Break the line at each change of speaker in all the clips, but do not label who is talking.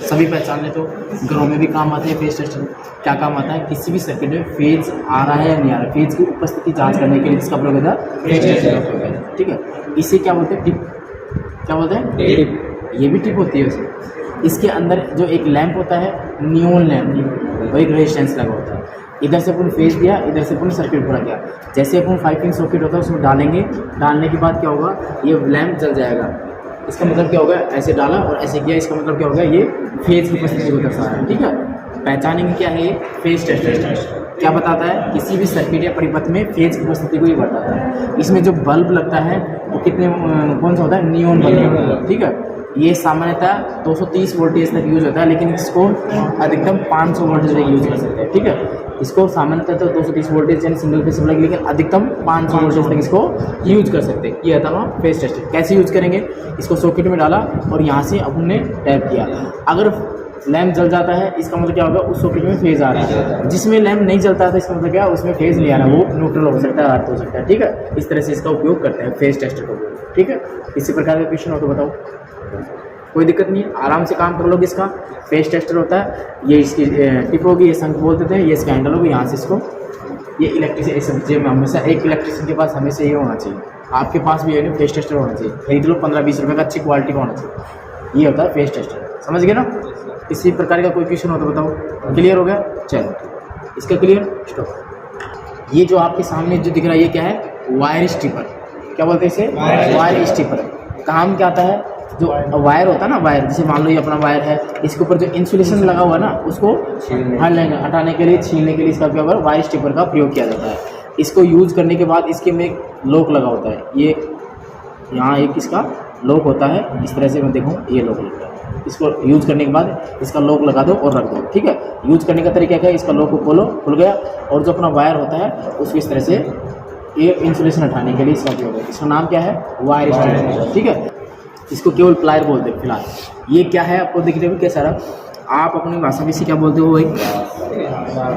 सभी पहचान ले तो घरों में भी काम आते हैं फेज टेस्टर। क्या काम आता है? किसी भी सर्किट में फेज आ रहा है या नहीं आ रहा है, फेज की उपस्थिति जांच करने के लिए इसका प्रयोग होता है फेज टेस्टर का प्रयोग है। ठीक है, इसे क्या बोलते हैं? टिप। क्या बोलते हैं? टिप। ये भी टिप होती है वैसे। इसके अंदर जो एक लैंप होता है, नियोन लैंप, वो एक रेजिस्टेंस लगा होता है। इधर से अपन फेज दिया, इधर से अपन सर्किट पूरा किया। जैसे अपन 5 पिन सॉकेट होता है उसमें डालेंगे, डालने के बाद क्या होगा, ये लैंप जल जाएगा। इसका मतलब क्या होगा? ऐसे डाला और ऐसे किया, इसका मतलब क्या होगा? ये फेज की उपस्थिति को दर्शा रहा है। ठीक है, पहचानेंगे क्या है ये फेज टेस्टर। क्या बताता है? किसी भी सर्किट या परिपथ में फेज की उपस्थिति को ही बताता है। इसमें जो बल्ब लगता है वो कितने कौन सा होता है? Neon bulb. ठीक है, ये सामान्यतः 230 वोल्टेज तक यूज होता है, लेकिन इसको अधिकतम 500 वोल्टेज तक यूज कर सकते हैं। ठीक है, इसको सामान्यतः तो 230 वोल्टेज यानी सिंगल फेज सप्लाई, लेकिन अधिकतम 500 वोल्टेज तक इसको यूज कर सकते हैं। ये आता है फेज टेस्टर। कैसे यूज करेंगे? इसको सॉकेट में डाला और यहाँ से अपन ने टैप किया। अगर लैंप जल जाता है इसका मतलब क्या होगा? उस सॉकेट में फेज आ रहा है। जिसमें लैंप नहीं जलता है तो इसका मतलब क्या है? उसमें फेज नहीं आ रहा, वो न्यूट्रल हो सकता है, अर्थ हो सकता है। ठीक है, इस तरह से इसका उपयोग करते हैं फेज टेस्टर का उपयोग। ठीक है, इसी प्रकार का क्वेश्चन हो तो बताओ, कोई दिक्कत नहीं है, आराम से काम कर लोगे। इसका फेज टेस्टर होता है, ये इसकी टिप होगी, ये शंख बोल देते हैं, ये इसका हैंडल होगा, यहाँ से इसको ये इलेक्ट्रिसिटी में हमेशा एक इलेक्ट्रिशियन के पास हमेशा ये होना चाहिए। आपके पास भी है फेज टेस्टर होना चाहिए, खरीद लो 15-20 रुपये का, अच्छी क्वालिटी का होना चाहिए। ये होता है फेज टेस्टर, समझ गए ना? इसी प्रकार का कोई क्वेश्चन हो तो बताओ। क्लियर हो गया? चलो इसका क्लियर, स्टॉप। ये जो आपके सामने जो दिख रहा है ये क्या है? Wire stripper. क्या बोलते हैं इसे? Wire stripper. काम क्या आता है? जो वायर होता है ना, वायर, जैसे मान लो ये अपना वायर है, इसके ऊपर जो इंसुलेशन लगा हुआ है ना, उसको हटाने के लिए, छीलने के लिए इसका क्या होगा? वायर स्ट्रिपर का प्रयोग किया जाता है। इसको यूज करने के बाद इसके में एक लॉक लगा होता है, ये यहाँ एक इसका लॉक होता है, इस तरह से मैं देखूँ, ये लॉक लगता है। इसको यूज करने के बाद इसका लॉक लगा दो और रख दो। ठीक है, यूज करने का तरीका क्या है? इसका लॉक को खोलो, खुल गया, और जो अपना वायर होता है उसको इस तरह से ये इंसुलेशन हटाने के लिए इसका उपयोग है। इसका नाम क्या है? Wire stripper. ठीक है, इसको केवल प्लायर बोलते हैं फिलहाल। ये क्या है आपको दिख रहा है क्या सारा? आप अपनी भाषा में इसे क्या बोलते हो? वही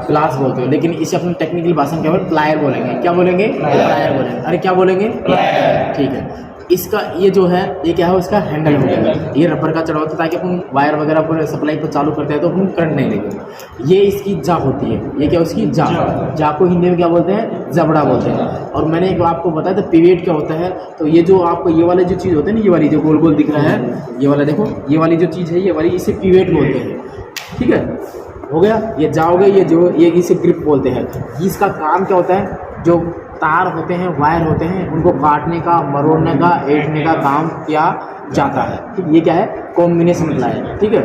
प्लास बोलते हो, लेकिन इसे अपनी टेक्निकल भाषा में क्या बोलेंगे? प्लायर बोलेंगे। क्या बोलेंगे? प्लायर बोलेंगे। अरे क्या बोलेंगे? ठीक है, इसका ये जो है ये क्या है? इसका हैंडल हो गया, ये रबर का चढ़ा होता है ताकि अपन वायर वगैरह पर सप्लाई पर चालू करते हैं तो अपन करंट नहीं लगे। ये इसकी जा होती है, ये क्या? उसकी जा को हिंदी में क्या बोलते हैं? जबड़ा बोलते हैं। और मैंने एक आपको बताया था पिवेट क्या होता है, तो ये जो आपको ये वाली जो चीज़ होती है ना, ये वाली जो गोल गोल दिख रहा है, ये वाला देखो, ये वाली जो चीज़ है, ये वाली, इसे पिवेट बोलते हैं। ठीक है, हो गया, ये जाओगे, ये जो ये इसे ग्रिप बोलते हैं। इसका काम क्या होता है? जो तार होते हैं, वायर होते हैं, उनको काटने का, मरोड़ने का, ऐंठने का काम किया जाता है। ठीक, ये क्या है? Combination plier. ठीक है,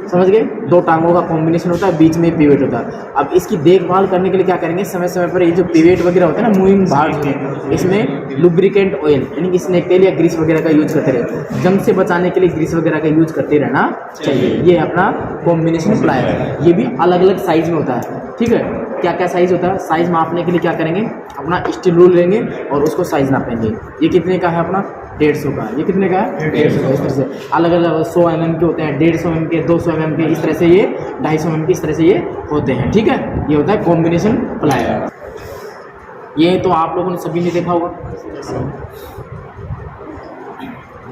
समझ गए? दो टांगों का कॉम्बिनेशन होता है, बीच में पिवेट होता है। अब इसकी देखभाल करने के लिए क्या करेंगे? समय समय पर ये जो पिवेट वगैरह होता है ना, मूविंग पार्ट्स में, इसमें लुब्रिकेंट ऑयल यानी कि स्नेक तेल या ग्रीस वगैरह का यूज करते रहते हैं। जंग से बचाने के लिए ग्रीस वगैरह का यूज करते रहना चाहिए। ये अपना कॉम्बिनेशन प्लायर है, ये भी अलग अलग साइज में होता है। ठीक है, क्या क्या साइज होता है? साइज मापने के लिए क्या करेंगे? अपना स्टील रूल लेंगे और उसको साइज नापेंगे। ये कितने का है? अपना 150 का। ये कितने का है? 150 का। इस तरह से अलग अलग 100 mm के होते हैं, 150 mm के, 200 mm के, इस तरह से ये 250 mm के, इस तरह से ये होते हैं। ठीक है, ये होता है कॉम्बिनेशन प्लायर। ये तो आप लोगों ने सभी ने देखा होगा,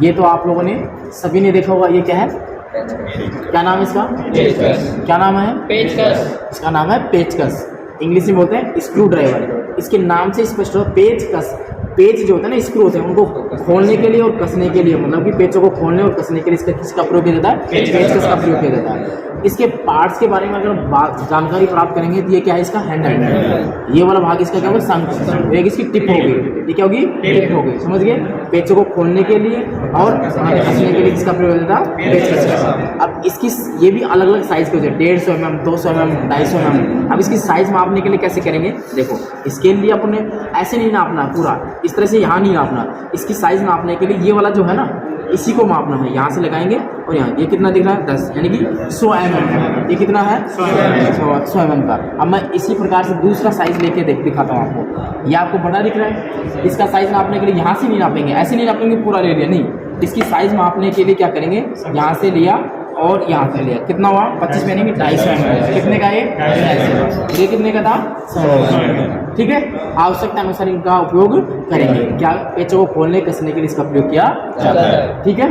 ये तो आप लोगों ने सभी ने देखा होगा। ये क्या है? क्या नाम है इसका? पेचकस। क्या नाम है? पेचकस। इसका नाम है पेचकस। इंग्लिश में बोलते हैं स्क्रू ड्राइवर। इसके नाम से स्पष्ट हो, पेचकस। पेच जो होता है ना, स्क्रू होते हैं, उनको खोलने के लिए और कसने के लिए, मतलब कि पेचों को खोलने और कसने के लिए इसका किसका प्रयोग किया जाता है? पेचकस का प्रयोग किया जाता है। इसके पार्ट्स के बारे में अगर जानकारी प्राप्त करेंगे तो ये क्या है? इसका हैंडल। ये वाला भाग इसका क्या होगा? शंख। एक इसकी टिप होगी, ये क्या होगी? टिप होगी। समझ गए? पेचों को खोलने के लिए और कसने के लिए इसका प्रयोग होता है पेचकस का। अब इसकी ये भी अलग अलग साइज के होते हैं, 150 mm, 200 mm, 250 mm। अब इसकी साइज मापने के लिए कैसे करेंगे? देखो, इसके लिए अपने ऐसे नहीं नापना पूरा, इस तरह से यहाँ नहीं नापना। इसकी साइज नापने के लिए ये वाला जो है ना, इसी को मापना है। यहाँ से लगाएंगे और यहाँ ये कितना दिख रहा है? 10, यानी कि 100 mm। ये कितना है? 100 mm का। अब मैं इसी प्रकार से दूसरा साइज लेके दिखाता हूँ आपको। ये आपको बड़ा दिख रहा है, इसका साइज नापने के लिए यहाँ से नहीं नापेंगे, ऐसे नहीं नापेंगे पूरा ले लिया, नहीं। इसकी साइज मापने के लिए क्या करेंगे? यहाँ से लिया और यहाँ से लिया, कितना हुआ? 25 यानी कि 250 mm। कितने का? ये कितने का था? 100। ठीक है, आवश्यकता अनुसार इनका उपयोग करेंगे। क्या? पेचों को खोलने कसने के लिए इसका प्रयोग किया जाता है। ठीक है,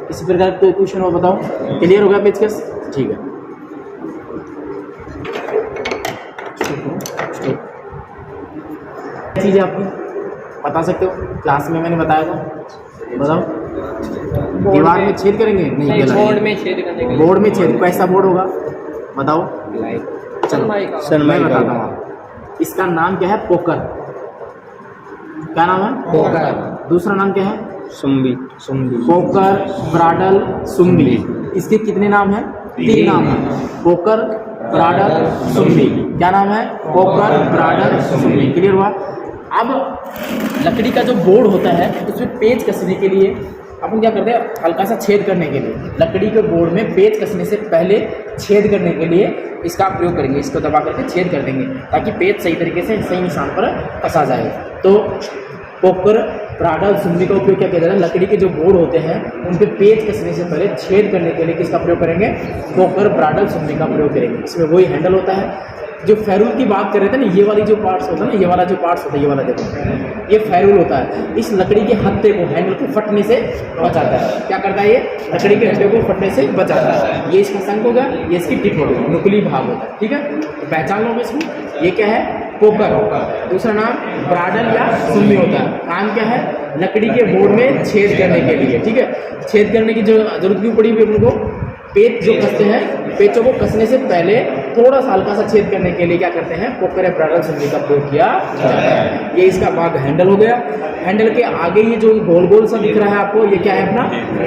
इसी प्रकार का क्वेश्चन और बताओ। क्लियर हो गया पेचकस? ठीक है। चीज़ आपकी बता सकते हो, क्लास में मैंने बताया था, बताओ। दीवार में छेद करेंगे? नहीं,
बोर्ड में छेद करने के लिए।
बोर्ड में छेद, कैसा बोर्ड होगा बताओ? चलो मैं बताता हूँ आपको। इसका नाम क्या है? पोकर। क्या नाम है? पोकर। दूसरा नाम क्या है?
सुम्बी।
पोकर, ब्राडल, सुम्बी। इसके कितने नाम हैं? 3 नाम हैं। पोकर, ब्राडल, सुम्बी। क्या नाम है? पोकर, ब्राडल, सुम्बी। क्लियर हुआ? अब लकड़ी का जो बोर्ड होता है उसमें पेच कसने के लिए अपन क्या करते हैं, हल्का सा छेद करने के लिए लकड़ी के बोर्ड में पेच कसने से पहले छेद करने के लिए इसका प्रयोग करेंगे। इसको दबा करके छेद कर देंगे ताकि पेच सही तरीके से सही निशान पर कसा जाए। तो पोकर, ब्राडल, सुम्बी का उपयोग क्या किया जाता है? लकड़ी के जो बोर्ड होते हैं उन पे पेच कसने से पहले छेद करने के लिए किसका प्रयोग करेंगे? पोकर, ब्राडल, सुम्बी का प्रयोग करेंगे। इसमें वही हैंडल होता है। जो फेरूल की बात कर रहे थे ना, ये वाली जो पार्ट्स होता है ना, ये वाला जो पार्ट्स होता है, ये वाला देखो, ये फेरूल होता है। इस लकड़ी के हत्थे को, हैंडल को फटने से बचाता है। क्या करता है? ये लकड़ी के हत्थे को फटने से बचाता है। ये इसका शंख होगा, ये इसकी टिप होगी, नुकीली भाग होता है। ठीक है, तो पहचान लो इसको। ये क्या है? पोकर। दूसरा नाम ब्राडल या सुम्बी होता है। काम क्या है? लकड़ी के बोर्ड में छेद करने के लिए। ठीक है, छेद करने की जो जरूरत क्यों पड़ी अपन को? पेच जो कसते हैं, पेचों को कसने से पहले थोड़ा सा हल्का सा छेद करने के लिए क्या करते हैं? पोकर या ब्राडल, सुम्बी का प्रयोग किया जाता है। ये इसका भाग हैंडल हो गया। हैंडल के आगे ये जो गोल गोल सा दिख रहा है आपको, ये क्या है? अपना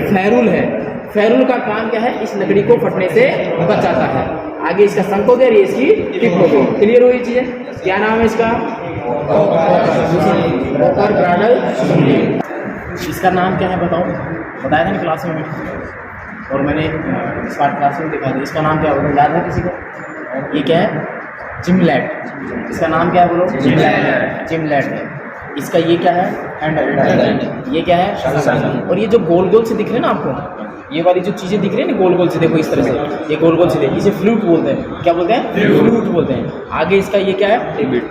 फेरूल है। फेरूल का काम क्या है? इस लकड़ी को फटने से बचाता है। आगे इसका शंख हो गया, ये इसकी टिप हो गई। क्लियर हुई चीजें? क्या नाम है इसका? पोकर, ब्राडल, सुम्बी। इसका नाम क्या है बताओ? बताया था ना क्लास में, और मैंने स्मार्ट क्लास में दिखाया था। इसका नाम क्या होगा? याद है किसी को? ये क्या है? जिमलेट। इसका नाम क्या है बोलो? जिमलेट है। इसका ये क्या है? हैंडल। ये क्या है? और ये जो गोल गोल से दिख रहे हैं ना आपको, ये वाली जो चीज़ें दिख रही है ना गोल गोल से, देखो इस तरह से, ये गोल गोल से देखिए, इसे फ्लूट बोलते हैं। क्या बोलते हैं? फ्लूट बोलते हैं। आगे इसका ये क्या है?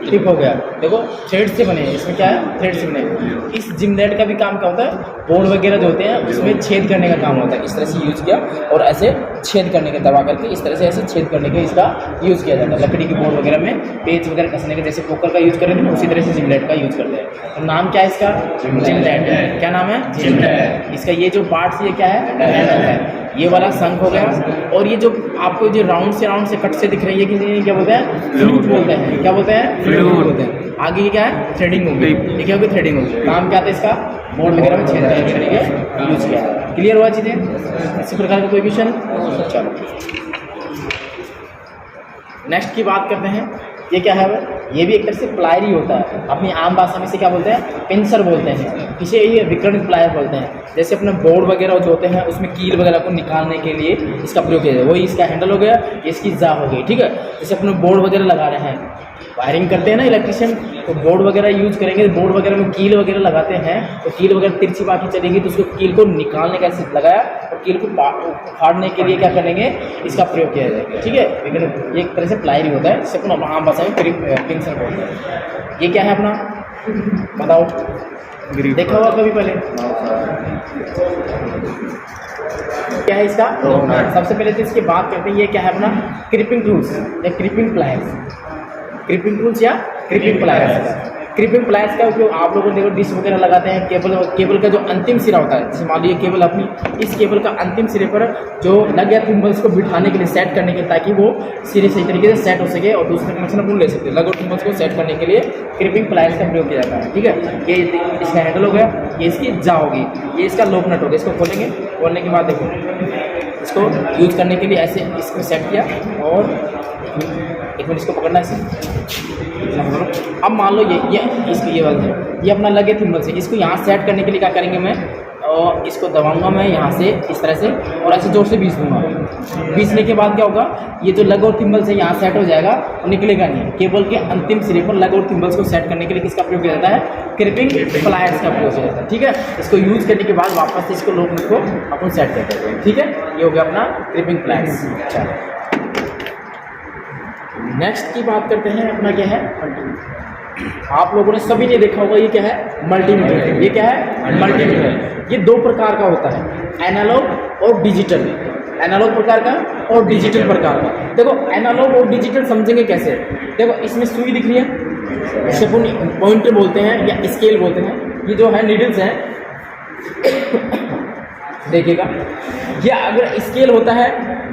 टिप हो गया। देखो थ्रेड से बने हैं, इसमें क्या है? थ्रेड से बने हैं। इस जिमलेट का भी काम क्या होता है? बोर्ड वगैरह जो होते हैं उसमें छेद करने का काम होता है। इस तरह से यूज़ किया और ऐसे छेद करने के, दबा करके इस तरह से ऐसे छेद करने के इसका यूज़ किया जाता है। लकड़ी के बोर्ड वगैरह में पेच वगैरह कसने के, जैसे पोकर का यूज़ करेंगे ना, उसी तरह से जिमलेट का यूज़ करते हैं। तो नाम क्या है इसका? जिमलेट। क्या नाम है? जिमलेट। इसका ये जो पार्ट्स, ये क्या है? हैंडल है। ये वाला शंख हो गया। और ये जो आपको जो राउंड से कट से दिख रही है, किसी क्या बोलते हैं? फ्लूट बोलते हैं। क्या बोलते हैं? फ्लूट बोलते हैं। आगे ये क्या है? थ्रेडिंग होगी। ये क्या होगी? थ्रेडिंग होगी। काम क्या आता है इसका? बोर्ड वगैरह में छेद करने के लिए यूज़ किया। क्लियर हुआ चीज़ें? इसी प्रकार का कोई क्वेश्चन? चलो नेक्स्ट की बात करते हैं। ये क्या है? ये भी एक तरह से प्लायर ही होता है। अपनी आम भाषा में से क्या बोलते हैं? पिंसर बोलते हैं। इसे ये विकर्ण प्लायर बोलते हैं। जैसे अपने बोर्ड वगैरह जो होते हैं उसमें कील वगैरह को निकालने के लिए इसका प्रयोग किया जाए। वही इसका हैंडल हो गया, ये इसकी जा हो गई। ठीक है, जैसे अपने बोर्ड वगैरह लगा रहे हैं, वायरिंग करते हैं ना इलेक्ट्रिशियन, तो बोर्ड वगैरह यूज़ करेंगे। बोर्ड वगैरह में कील वगैरह लगाते हैं, तो कील वगैरह तिरछी बाकी चलेगी, तो उसको कील को निकालने का सिर्फ लगाया और कील को फाड़ने के लिए क्या करेंगे? इसका प्रयोग किया जाएगा। ठीक है, लेकिन ये एक तरह से प्लायर ही होता है, जिसे अपना आम भाषा में पिंसर बोलते हैं। ये क्या है अपना? बताओ, देखा हुआ कभी पहले? क्या है इसका? सबसे पहले तो इसकी बात करते हैं। ये क्या है अपना? क्रीपिंग टूल्स या क्रीपिंग प्लायर्स। क्रीपिंग टूल्स या क्रीपिंग प्लायर्स। क्रीपिंग प्लायर्स का उपयोग आप लोगों ने देखो डिश वगैरह लगाते हैं। केबल का जो अंतिम सिरा होता है, जैसे मान लीजिए केबल अपनी, इस केबल का अंतिम सिरे पर जो लग गया थिम्बल्स को बिठाने के लिए, सेट करने के लिए, ताकि वो सिरे सही तरीके से सेट हो सके और दूसरे कनेक्शन अपन ले सकते हैं। लग और थिम्बल्स को सेट करने के लिए क्रीपिंग प्लायर्स का प्रयोग किया जाता है। ठीक है, ये इसका हैंडल हो गया, ये इसकी जा होगी, ये इसका लोक नट होगा। इसको खोलेंगे, खोलने के बाद देखो इसको यूज करने के लिए ऐसे इसको सेट किया और एक मिनट इसको पकड़ना है इसे। अब मान लो ये इसकी ये वाला है, ये अपना लगे थिम्बल से, इसको यहाँ सेट करने के लिए क्या करेंगे? मैं और इसको दबाऊंगा मैं यहाँ से इस तरह से और ऐसे जोर से बीस दूंगा। बीसने के बाद क्या होगा? ये जो लग और थिम्बल से यहाँ सेट हो जाएगा और निकलेगा नहीं। केबल के अंतिम सिरे पर लग और थिम्बल्स को सेट करने के लिए किसका प्रयोग किया जाता है? क्रीपिंग प्लायर्स का प्रयोग किया जाता है। ठीक है, इसको यूज करने के बाद वापस इसको लोग को अपन सेट कर देते हैं। ठीक है, ये हो गया अपना क्रीपिंग प्लायर्स। अच्छा, नेक्स्ट की बात करते हैं। अपना क्या है? आप लोगों ने सभी ने देखा होगा, ये क्या है? मल्टीमीटर। ये क्या है? मल्टीमीटर। ये दो प्रकार का होता है, एनालॉग और डिजिटल, एनालॉग प्रकार का और डिजिटल प्रकार का। देखो एनालॉग और डिजिटल समझेंगे कैसे, देखो इसमें सुई दिख रही है, इसे पॉइंटर बोलते हैं या स्केल बोलते हैं। ये जो है नीडल्स हैं, देखिएगा ये अगर स्केल होता है,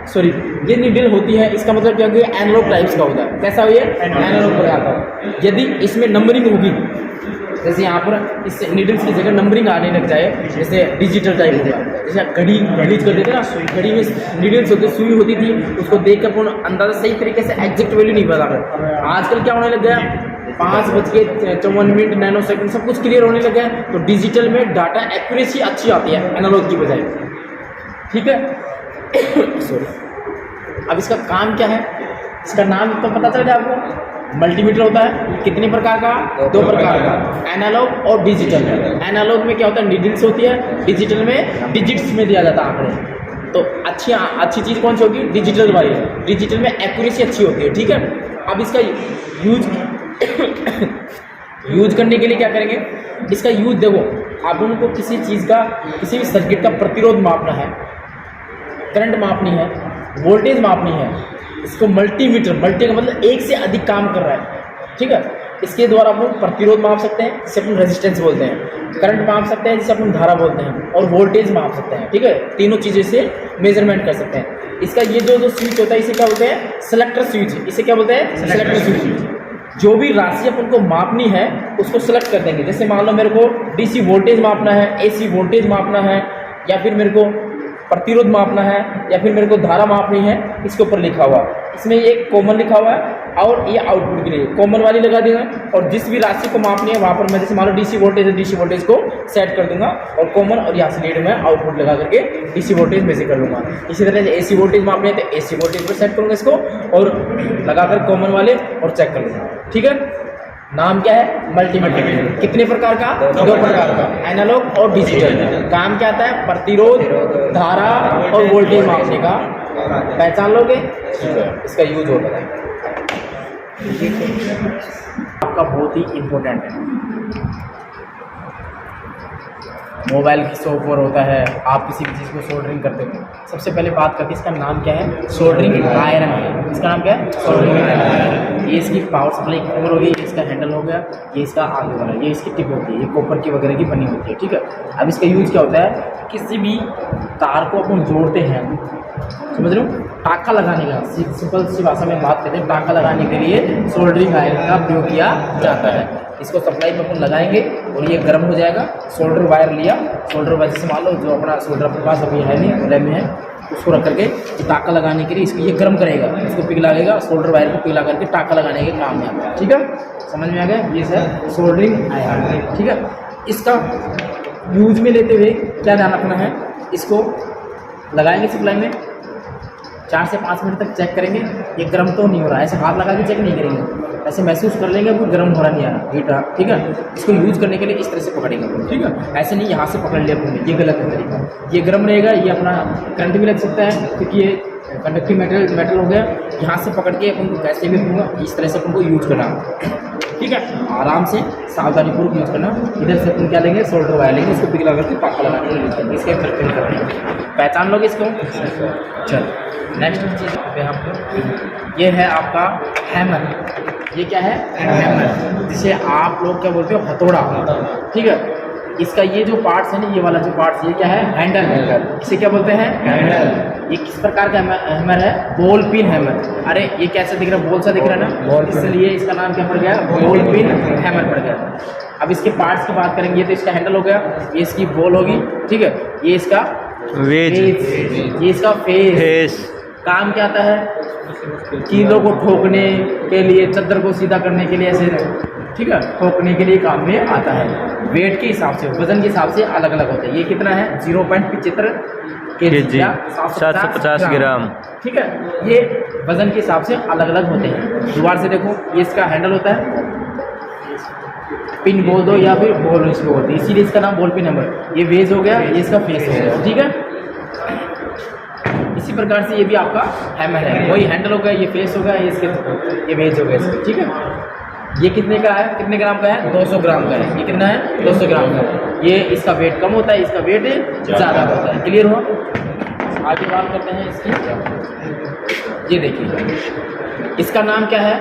सॉरी ये नीडल होती है, इसका मतलब क्या होगा, एनालॉग टाइप्स का होता है। कैसा हो ये एनालॉग प्रकार का। यदि इसमें नंबरिंग होगी, जैसे यहाँ पर इस नीडल्स की जगह नंबरिंग आने लग जाए, जैसे डिजिटल टाइप होगा, जैसे घड़ी यूज कर देते ना, घड़ी में नीडल्स होती, सुई होती थी, उसको देख कर अंदाजा सही तरीके से एग्जैक्ट वैल्यू नहीं बता रहे। आजकल क्या होने लग गया, 5:54 नैनो सेकंड सब कुछ क्लियर होने लग गया है। तो डिजिटल में डाटा एक्यूरेसी अच्छी आती है एनालॉग की बजाय, ठीक है। सॉरी, अब इसका काम क्या है, इसका नाम तो पता चल जाए आपको। मल्टीमीटर होता है कितने प्रकार का, 2 प्रकार का, एनालॉग और डिजिटल। एनालॉग में क्या होता है, नीडल्स होती है, डिजिटल में डिजिट्स में दिया जाता है आंकड़े। तो अच्छी चीज़ कौन सी होगी, डिजिटल वाली। डिजिटल में एक्यूरेसी अच्छी होती है, ठीक है। अब इसका यूज करने के लिए क्या करेंगे, इसका यूज देखो, आप उनको किसी चीज़ का, किसी भी सर्किट का प्रतिरोध मापना है, करंट मापनी है, वोल्टेज मापनी है, इसको मल्टीमीटर, मल्टी का मतलब एक से अधिक काम कर रहा है, ठीक है। इसके द्वारा अपन प्रतिरोध माप सकते हैं, जिसे अपन रेजिस्टेंस बोलते हैं, करंट माप सकते हैं जिसे अपन धारा बोलते हैं, और वोल्टेज माप सकते हैं, ठीक है। तीनों चीज़ें से मेजरमेंट कर सकते हैं। इसका ये जो स्विच होता है, इसे क्या बोलते हैं, सेलेक्टर स्विच। इसे क्या बोलते हैं, सेलेक्टर स्विच। जो भी राशि अपन को मापनी है उसको सेलेक्ट कर देंगे। जैसे मान लो मेरे को डीसी वोल्टेज मापना है, एसी वोल्टेज मापना है, या फिर मेरे को प्रतिरोध मापना है, या फिर मेरे को धारा मापनी है, इसके ऊपर लिखा हुआ। इसमें एक कॉमन लिखा हुआ है और ये आउटपुट के लिए कॉमन वाली लगा देगा। और जिस भी राशि को मापनी है वहाँ पर मैं, जैसे मान लो डीसी वोल्टेज है, डीसी वोल्टेज को सेट कर दूंगा और कॉमन, और यहाँ से लीड में आउटपुट लगा करके डीसी वोल्टेज मेजर कर लूँगा। इसी तरह से एसी वोल्टेज मापनी है तो एसी वोल्टेज पर सेट करूँगा इसको, और लगा कर कॉमन वाले और चेक कर लूँगा, ठीक है। नाम क्या है, मल्टीमीटर। कितने प्रकार का, 2 प्रकार का, एनालॉग और डिजिटल। काम क्या आता है, प्रतिरोध, धारा और वोल्टेज मापने का। पहचान लोगे, इसका यूज होता है। आपका बहुत ही इम्पोर्टेंट है। मोबाइल की शॉप पर होता है, आप किसी भी चीज़ को सोल्डरिंग करते हो, सबसे पहले बात करते हैं इसका नाम क्या है, सोल्डरिंग आयरन है। इसका नाम क्या है, सोल्डरिंग आयरन। ये इसकी पावर सप्लाई कवर हो गई, ये इसका हैंडल हो गया, ये इसका आगे वाला, ये इसकी टिप होती है, ये कॉपर की वगैरह की बनी होती है, ठीक है। अब इसका यूज़ क्या होता है, किसी भी तार को अपन जोड़ते हैं, समझ रहे हो, टाका लगाने का, सिंपल सी भाषा में बात करते हैं, टाका लगाने के लिए सोल्डरिंग आयरन का प्रयोग किया जाता है। इसको सप्लाई में अपन लगाएंगे और ये गर्म हो जाएगा। सोल्डर वायर लिया, सोल्डर वायर जैसे मान लो जो अपना सोल्डर अपने पास अभी है नहीं, लैब में है, उसको रख करके टाका लगाने के लिए इसको ये गर्म करेगा, इसको पिघला लगेगा, सोल्डर वायर को पिघला करके टाका लगाने के काम में आता है, ठीक है। समझ में आ गया, ये सर सोल्डरिंग आयरन, ठीक है। इसका यूज में लेते हुए क्या ध्यान रखना है, इसको लगाएंगे सप्लाई में, 4 से 5 मिनट तक चेक करेंगे ये गर्म तो नहीं हो रहा है। ऐसे हाथ लगा के चेक नहीं करेंगे, ऐसे महसूस कर लेंगे वो गर्म हो रहा नहीं आ रहा, हीट रहा, ठीक है। इसको यूज़ करने के लिए इस तरह से पकड़ेंगे, ठीक है। ऐसे नहीं यहाँ से पकड़ लिया आपने, ये गलत है तरीका। ये गर्म रहेगा, ये अपना करंट भी लग सकता है, क्योंकि ये कंडक्टिव मेटल हो गया। यहाँ से पकड़ के अपन को कैसे भी दूँगा, इस तरह से अपन को यूज करना, ठीक है। आराम से सावधानीपूर्वक यूज करना। इधर से अपन क्या लेंगे, सोल्डर वायर लेंगे, उसको पिघला करके टाका लगाने के लिए यूज करेंगे। इसके फिर करेंगे, पहचान लोगे इसको। चलो नेक्स्ट चीज़ पे हम, ये है आपका हैमर। ये क्या है, हैमर, जिसे आप लोग क्या बोलते हो, हथौड़ा, ठीक है। इसका ये जो पार्ट्स है ना, ये वाला जो पार्ट्स, ये क्या है, हैंडल। इसे क्या बोलते हैं, हैंडल। ये किस प्रकार का हैमर है, बॉल पिन हैमर। अरे ये कैसा दिख रहा है, बॉल सा दिख रहा है ना, बॉल, इसलिए इसका नाम क्या पड़ गया, बॉल पिन हैमर पड़ गया। अब इसके पार्ट्स की बात करेंगे, तो इसका हैंडल हो गया, ये इसकी बॉल होगी, ठीक है। ये इसका वेज, ये इसका फेस। काम क्या आता है, कीलों को ठोकने के लिए, चद्दर को सीधा करने के लिए, ऐसे, ठीक है, ठोकने के लिए काम में आता है। वेट के हिसाब से, वजन के हिसाब से अलग अलग होता है। ये कितना है, 0.75 kg, 750 ग्राम, ठीक है। ये वजन के हिसाब से अलग अलग होते हैं। दोबारा से देखो, ये इसका हैंडल होता है, पिन बोल दो या फिर बॉल इसको होती है, इसीलिए इसका नाम बॉल पिन हैमर। ये वेज हो गया, ये इसका फेस हो गया, ठीक है। इसी प्रकार से ये भी आपका हैमर है, वही हैंडल हो गया, ये फेस हो गया, ये इसके, ये वेज हो गया इसका, ठीक है। ये कितने का है, कितने ग्राम का है, 200 ग्राम का है। ये कितना है, 200 ग्राम का। ये इसका वेट कम होता है, इसका वेट ज़्यादा होता है। क्लियर हुआ। आगे बात करते हैं इसकी। ये देखिए इसका नाम क्या है,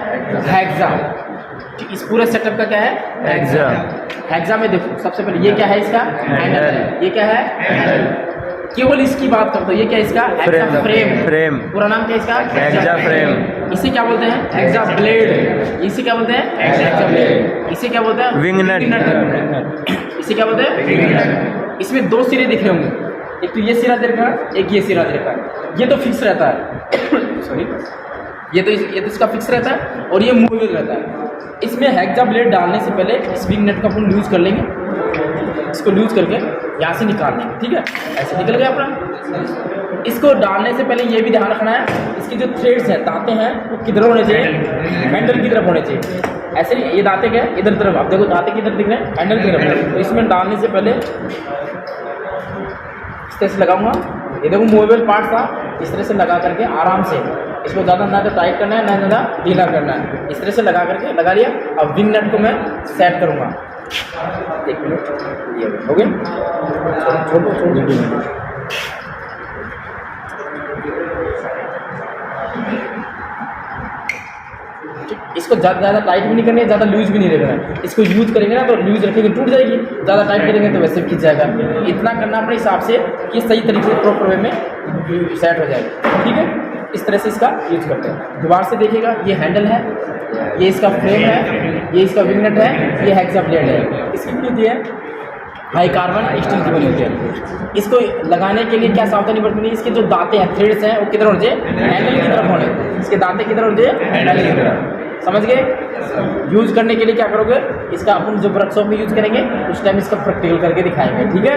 हेक्सा। इस पूरे सेटअप का क्या है,
हेक्सा।
हेक्सा में देखो सबसे पहले ये क्या है, इसका हैंडल है। ये क्या है, हैंडल। केवल इसकी बात करते हो, ये क्या है इसका, हेक्सा फ्रेम।
फ्रेम।
पूरा नाम क्या है इसका,
हेक्सा फ्रेम।
इसे क्या बोलते हैं, हेक्सा ब्लेड। इसे क्या बोलते हैं, हेक्सा ब्लेड। इसे क्या बोलते हैं,
विंग नट।
इसे क्या बोलते हैं, विंग नट। इसमें दो सिरे दिख रहे होंगे, एक तो ये सिरा दे रखा है, एक ये सिरा दे रखा है। ये तो फिक्स रहता है सॉरी, ये तो इसका फिक्स रहता है और ये मूवेबल रहता है। इसमें हेक्सा ब्लेड डालने से पहले इस विंग नट को अपन लूज कर लेंगे, इसको लूज करके यहाँ से निकाल लेंगे, ठीक है। ऐसे निकल गया अपना। इसको डालने से पहले ये भी ध्यान रखना है, इसकी जो थ्रेड्स हैं, दांते हैं, वो किधर होने चाहिए, हैंडल की तरफ होने चाहिए। ऐसे नहीं, ये दांते क्या है, इधर तरफ। आप देखो दांते किधर दिख रहे हैं, हैंडल की तरफ। तो इसमें डालने से पहले इस तरह से लगाऊंगा। ये देखो मूवेबल पार्ट था, इस तरह से लगा करके आराम से, इसको ज़्यादा ना तो टाइट करना है ना ज़्यादा ढीला करना है। इस तरह से लगा करके लगा लिया। अब विंग नट को मैं सेट करूँगा। 1 मिनट, ये हो गया। इसको ज़्यादा टाइट भी नहीं करनी है, ज़्यादा लूज भी नहीं रखना है। इसको यूज करेंगे ना तो लूज रखेंगे टूट जाएगी, ज़्यादा टाइट करेंगे तो वैसे खिंच जाएगा। इतना करना अपने हिसाब से कि सही तरीके से प्रॉपर वे में सेट हो जाएगा, ठीक है। इस तरह से इसका यूज करते हैं। दोबारा से देखिएगा, ये हैंडल है, ये इसका फ्रेम है, ये इसका विंग नट है, ये हेक्सा ब्लेड है। इसकी भी होती है हाई कार्बन स्टील की बनी होती है। इसको लगाने के लिए क्या सावधानी बरतनी है, इसके जो दांते हैं, थ्रेड्स हैं, वो किधर होने चाहिए, हैंडल की तरफ होने। इसके दांते किधर होने चाहिए, हैंडल की तरफ। समझ गए। यूज करने के लिए क्या करोगे, इसका अपन जब वर्कशॉप में यूज करेंगे उस टाइम इसका प्रैक्टिकल करके दिखाएंगे, ठीक है।